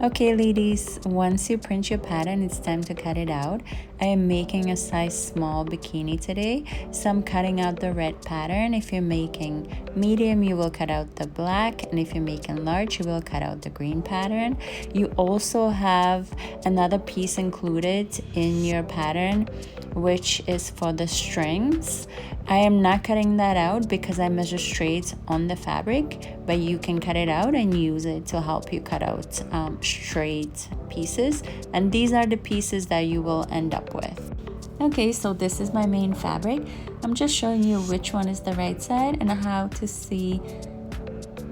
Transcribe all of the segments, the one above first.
Okay, ladies, once you print your pattern, it's time to cut it out. I am making a size small bikini today, so I'm cutting out the red pattern. If you're making medium, you will cut out the black, and if you're making large, you will cut out the green pattern. You also have another piece included in your pattern, which is for the strings. I am not cutting that out because I measure straight on the fabric, but you can cut it out and use it to help you cut out straight pieces, and these are the pieces that you will end up with. Okay, so this is my main fabric. I'm just showing you which one is the right side and how to see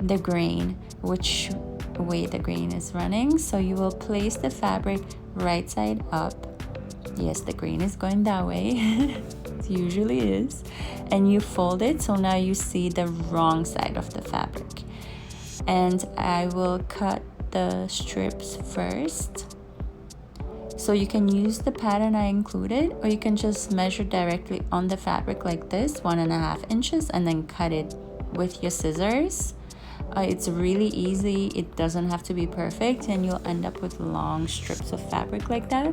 the grain, which way the grain is running. So you will place the fabric right side up. Yes, the grain is going that way. It usually is. And you fold it, so now you see the wrong side of the fabric. And I will cut the strips first. So you can use the pattern I included, or you can just measure directly on the fabric like this, 1.5 inches, and then cut it with your scissors. It's really easy. It doesn't have to be perfect, and you'll end up with long strips of fabric like that.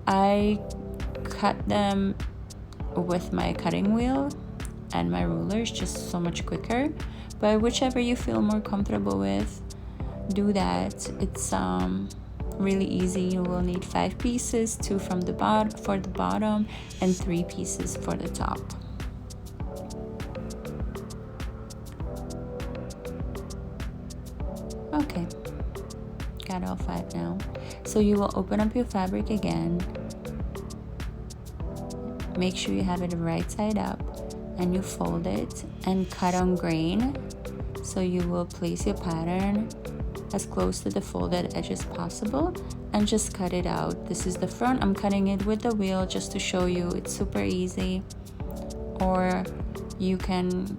I cut them with my cutting wheel and my rulers, just so much quicker, but whichever you feel more comfortable with, do that. It's really easy. You will need 5 pieces, 2 from the bottom and 3 pieces for the top. Okay, got all 5 now. So you will open up your fabric again, make sure you have it right side up, and you fold it and cut on grain. So you will place your pattern as close to the folded edge as possible and just cut it out. This is the front. I'm cutting it with the wheel just to show you it's super easy, or you can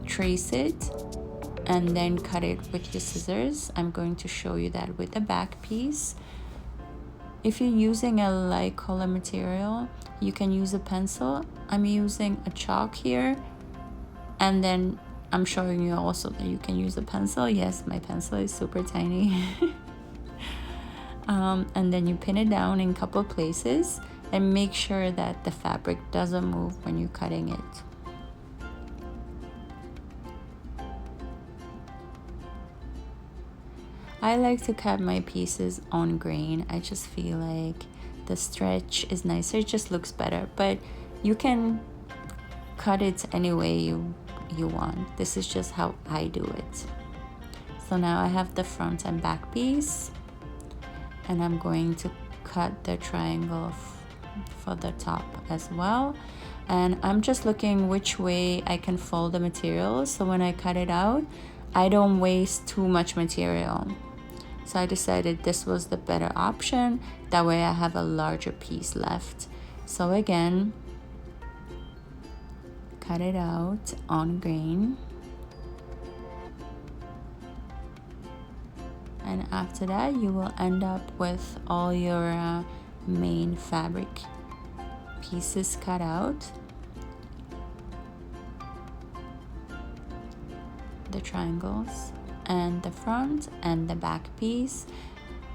trace it and then cut it with your scissors. I'm going to show you that with the back piece. If you're using a light color material, you can use a pencil. I'm using a chalk here, and then I'm showing you also that you can use a pencil. Yes, my pencil is super tiny. And then you pin it down in a couple places and make sure that the fabric doesn't move when you're cutting it. I like to cut my pieces on grain. I just feel like the stretch is nicer, it just looks better, but you can cut it any way you want. This is just how I do it. So now I have the front and back piece, and I'm going to cut the triangle for the top as well. And I'm just looking which way I can fold the material, so when I cut it out, I don't waste too much material. So I decided this was the better option. That way I have a larger piece left. So again, cut it out on grain. And after that, you will end up with all your main fabric pieces cut out. The triangles and the front and the back piece.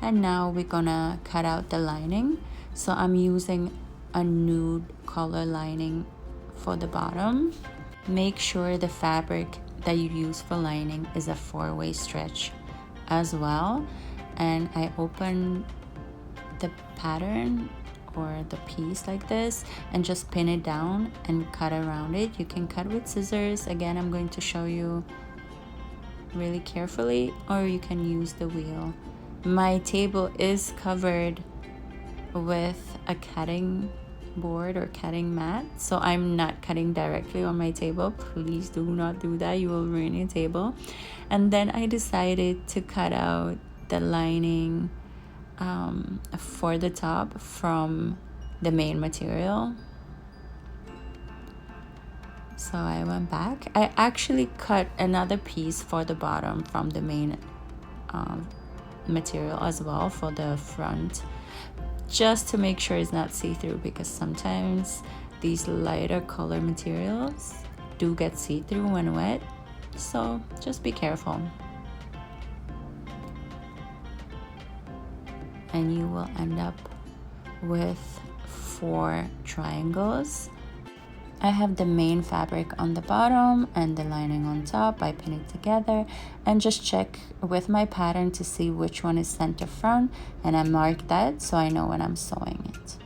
And now we're gonna cut out the lining. So I'm using a nude color lining for the bottom. Make sure the fabric that you use for lining is a 4-way stretch as well. And I open the pattern or the piece like this and just pin it down and cut around it. You can cut with scissors. Again, I'm going to show you really carefully, or you can use the wheel. My table is covered with a cutting board or cutting mat, so I'm not cutting directly on my table. Please do not do that, you will ruin your table. And then I decided to cut out the lining for the top from the main material. So I went back. I actually cut another piece for the bottom from the main material as well for the front, just to make sure it's not see-through, because sometimes these lighter color materials do get see-through when wet. So just be careful. and you will end up with 4 triangles. I have the main fabric on the bottom and the lining on top. I pin it together and just check with my pattern to see which one is center front, and I mark that so I know when I'm sewing it.